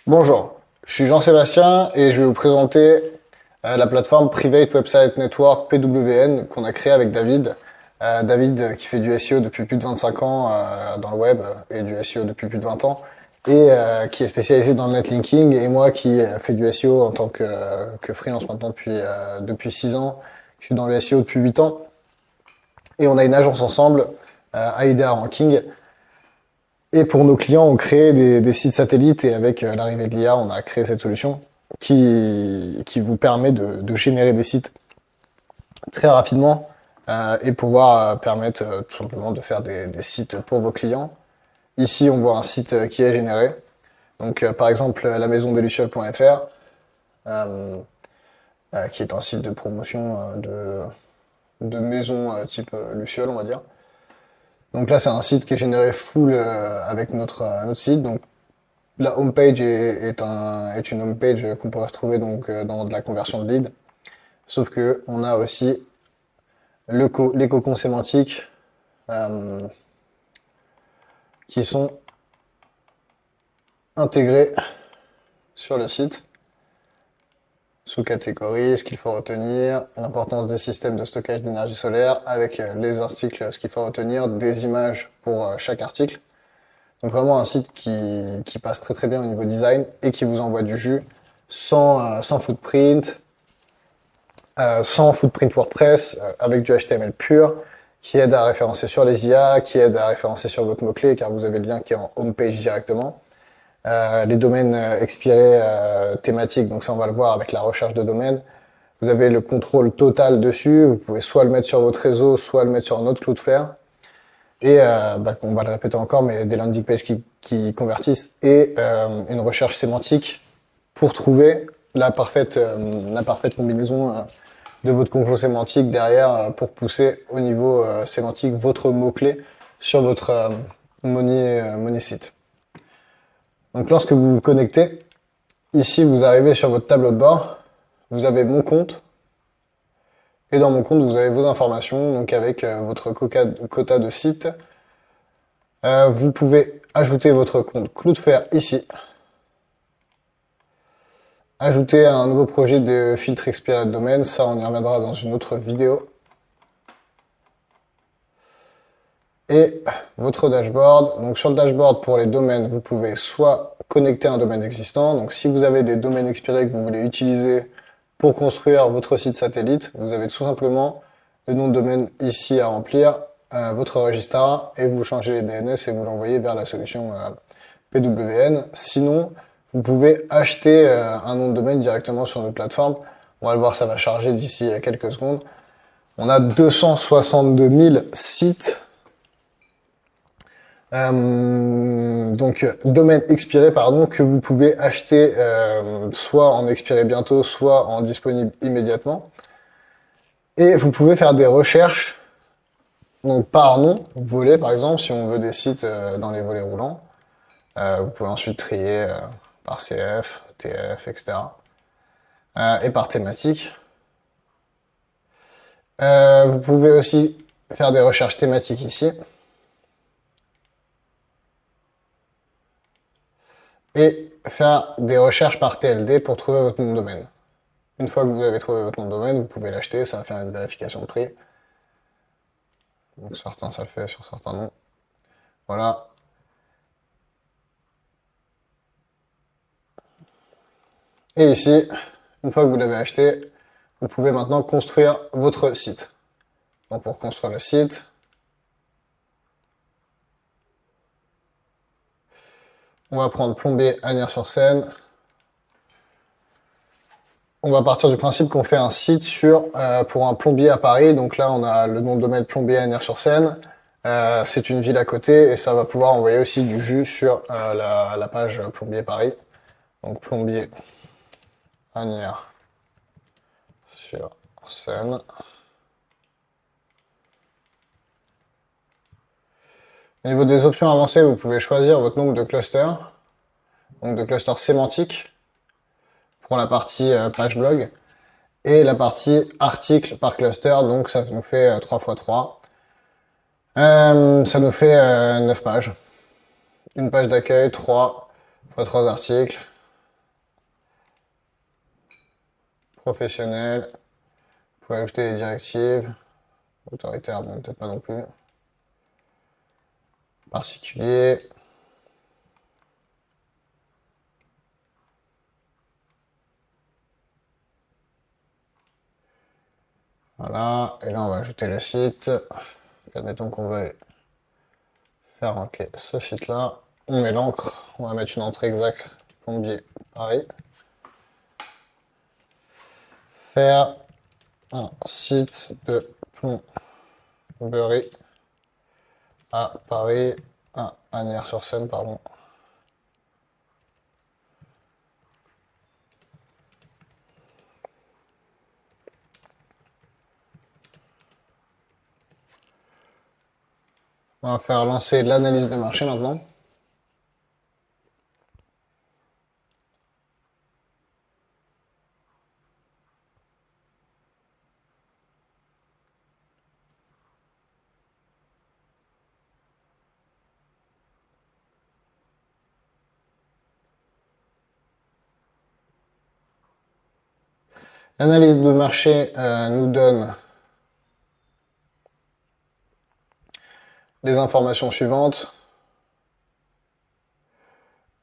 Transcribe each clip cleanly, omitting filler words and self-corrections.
Bonjour, je suis Jean-Sébastien et je vais vous présenter la plateforme Private Website Network PWN qu'on a créée avec David. David qui fait du SEO depuis plus de 25 ans dans le web et du SEO depuis plus de 20 ans et qui est spécialisé dans le netlinking, et moi qui fais du SEO en tant que freelance maintenant depuis 6 ans. Je suis dans le SEO depuis 8 ans et on a une agence ensemble, AIDA Ranking. Et pour nos clients, on crée des sites satellites, et avec l'arrivée de l'IA, on a créé cette solution qui vous permet de générer des sites très rapidement et pouvoir permettre tout simplement de faire des sites pour vos clients. Ici, on voit un site qui est généré. Donc, par exemple, la maisondesllucioles.fr, qui est un site de promotion de maisons type Luciole, on va dire. Donc là, c'est un site qui est généré full avec notre site. Donc la homepage est une homepage qu'on pourrait retrouver donc dans de la conversion de lead. Sauf que on a aussi les cocons sémantiques qui sont intégrés sur le site. Sous-catégorie, ce qu'il faut retenir, l'importance des systèmes de stockage d'énergie solaire, avec les articles, ce qu'il faut retenir, des images pour chaque article. Donc vraiment un site qui passe très très bien au niveau design et qui vous envoie du jus sans footprint, sans footprint WordPress, avec du HTML pur, qui aide à référencer sur les IA, qui aide à référencer sur votre mot-clé, car vous avez le lien qui est en homepage directement. Les domaines expirés thématiques, donc ça on va le voir avec la recherche de domaine. Vous avez le contrôle total dessus, vous pouvez soit le mettre sur votre réseau, soit le mettre sur un autre Cloudflare. Et on va le répéter encore, mais des landing pages qui convertissent, et une recherche sémantique pour trouver la parfaite combinaison de votre complot sémantique derrière pour pousser au niveau sémantique votre mot-clé sur votre money site. Donc lorsque vous vous connectez, ici vous arrivez sur votre tableau de bord, vous avez mon compte, et dans mon compte vous avez vos informations, donc avec votre quota de sites. Vous pouvez ajouter votre compte Cloudflare ici, ajouter un nouveau projet de filtre expiré de domaine, ça on y reviendra dans une autre vidéo. Et votre dashboard, donc sur le dashboard pour les domaines, vous pouvez soit connecter un domaine existant, donc si vous avez des domaines expirés que vous voulez utiliser pour construire votre site satellite, vous avez tout simplement le nom de domaine ici à remplir, votre registrar, et vous changez les DNS et vous l'envoyez vers la solution PWN. Sinon, vous pouvez acheter un nom de domaine directement sur notre plateforme. On va le voir, ça va charger d'ici quelques secondes. On a 262 000 sites. Donc domaine expiré que vous pouvez acheter soit en expiré bientôt, soit en disponible immédiatement. Et vous pouvez faire des recherches donc par nom, volet par exemple, si on veut des sites dans les volets roulants. Vous pouvez ensuite trier par CF, TF, etc. Et par thématique. Vous pouvez aussi faire des recherches thématiques ici. Et faire des recherches par TLD pour trouver votre nom de domaine. Une fois que vous avez trouvé votre nom de domaine, vous pouvez l'acheter, ça va faire une vérification de prix. Donc certains ça le fait, sur certains non. Voilà. Et ici, une fois que vous l'avez acheté, vous pouvez maintenant construire votre site. Donc pour construire le site, on va prendre plombier Agnières-sur-Seine. On va partir du principe qu'on fait un site pour un plombier à Paris. Donc là, on a le nom de domaine plombier Agnières-sur-Seine. C'est une ville à côté, et ça va pouvoir envoyer aussi du jus sur la page plombier Paris. Donc plombier Agnières-sur-Seine. Au niveau des options avancées, vous pouvez choisir votre nombre de clusters, donc de clusters sémantiques pour la partie page blog, et la partie article par cluster, donc ça nous fait 3 x 3. Ça nous fait 9 pages. Une page d'accueil, 3 x 3 articles, professionnel. Vous pouvez ajouter des directives. Autoritaire, bon, peut-être pas non plus. Particulier. Voilà, et là on va ajouter le site. Admettons qu'on veuille faire ok, ce site-là. On met l'encre, on va mettre une entrée exacte, plombier Paris. Faire un site de plomberie à Paris, à Asnières-sur-Seine, pardon. On va faire lancer l'analyse de marché maintenant. L'analyse de marché nous donne les informations suivantes.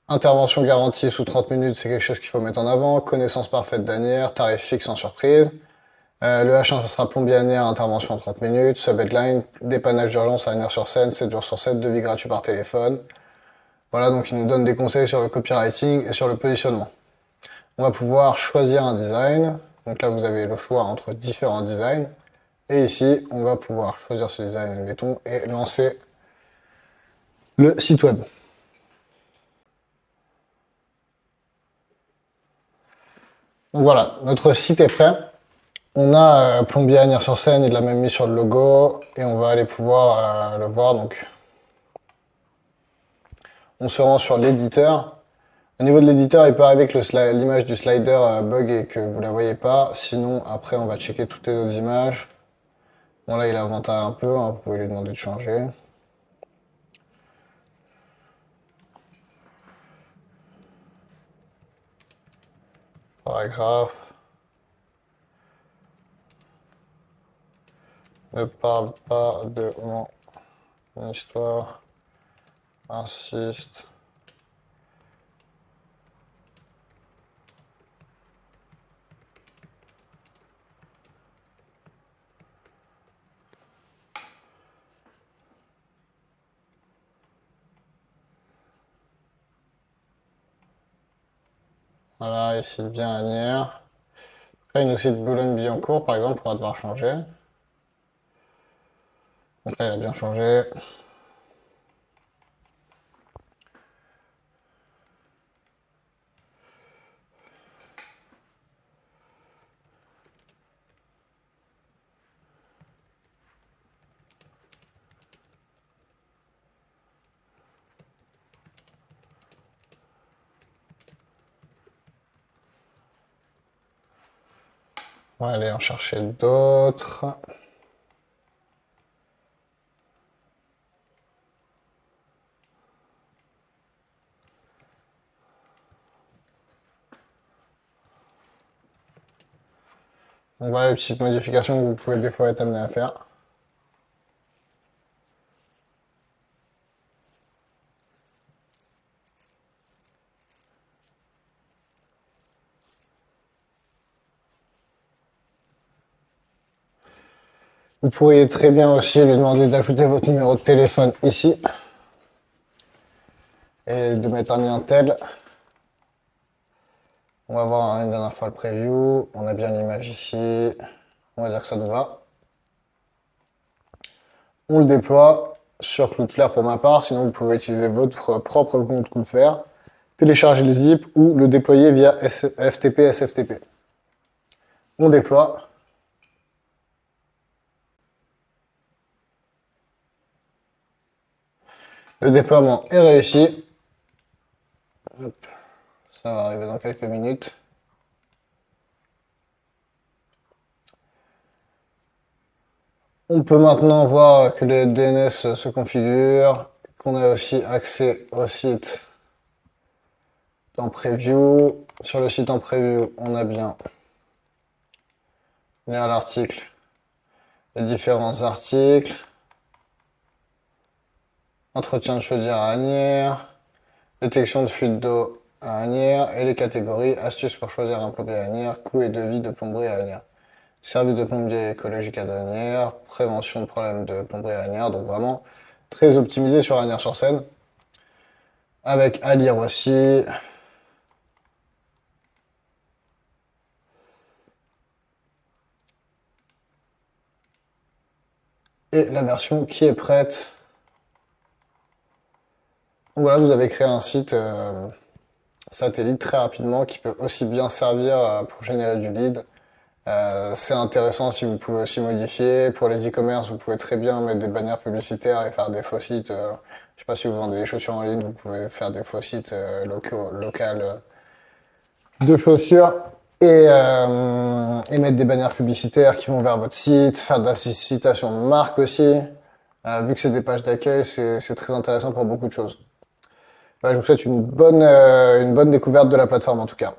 Intervention garantie sous 30 minutes, c'est quelque chose qu'il faut mettre en avant. Connaissance parfaite d'Asnières, tarif fixe en surprise. Le H1, ça sera plombier Asnières, intervention en 30 minutes. Sub-headline, dépannage d'urgence à Asnières-sur-Seine, 7 jours sur 7, devis gratuit par téléphone. Voilà, donc il nous donne des conseils sur le copywriting et sur le positionnement. On va pouvoir choisir un design. Donc là, vous avez le choix entre différents designs. Et ici, on va pouvoir choisir ce design, admettons, et lancer le site web. Donc voilà, notre site est prêt. On a plombier Asnières-sur-Seine, il l'a même mis sur le logo, et on va aller pouvoir le voir. Donc, on se rend sur l'éditeur. Au niveau de l'éditeur, il peut arriver que l'image du slider bug et que vous la voyez pas. Sinon, après, on va checker toutes les autres images. Bon, là, il invente un peu, hein, vous pouvez lui demander de changer. Paragraphe. Ne parle pas de mon histoire. Insiste. Voilà, ici bien Asnières. Là, il nous cite Boulogne-Billancourt, par exemple, on va devoir changer. Donc là, il a bien changé. On va aller en chercher d'autres. Donc voilà les petites modifications que vous pouvez des fois être amené à faire. Vous pourriez très bien aussi lui demander d'ajouter votre numéro de téléphone ici et de mettre un lien tel. On va voir une dernière fois le preview. On a bien l'image ici. On va dire que ça nous va. On le déploie sur Cloudflare pour ma part. Sinon, vous pouvez utiliser votre propre compte Cloudflare, télécharger le zip ou le déployer via FTP, SFTP. On déploie. Le déploiement est réussi. Hop. Ça va arriver dans quelques minutes. On peut maintenant voir que le DNS se configure, qu'on a aussi accès au site en preview. Sur le site en preview, on a bien lire l'article, les différents articles, entretien de chaudière à Asnières, détection de fuite d'eau à Asnières et les catégories, astuces pour choisir un plombier à Asnières, coût et devis de plomberie à Asnières. Service de plombier écologique à Asnières, prévention de problèmes de plomberie à Asnières, donc vraiment très optimisé sur Asnières-sur-Seine. Avec à lire aussi. Et la version qui est prête. Donc voilà, vous avez créé un site satellite très rapidement qui peut aussi bien servir pour générer du lead. C'est intéressant si vous pouvez aussi modifier. Pour les e-commerce, vous pouvez très bien mettre des bannières publicitaires et faire des faux sites. Je sais pas si vous vendez des chaussures en ligne, vous pouvez faire des faux sites locaux de chaussures et mettre des bannières publicitaires qui vont vers votre site, faire de la citation de marque aussi. Vu que c'est des pages d'accueil, c'est très intéressant pour beaucoup de choses. Bah, je vous souhaite une bonne découverte de la plateforme en tout cas.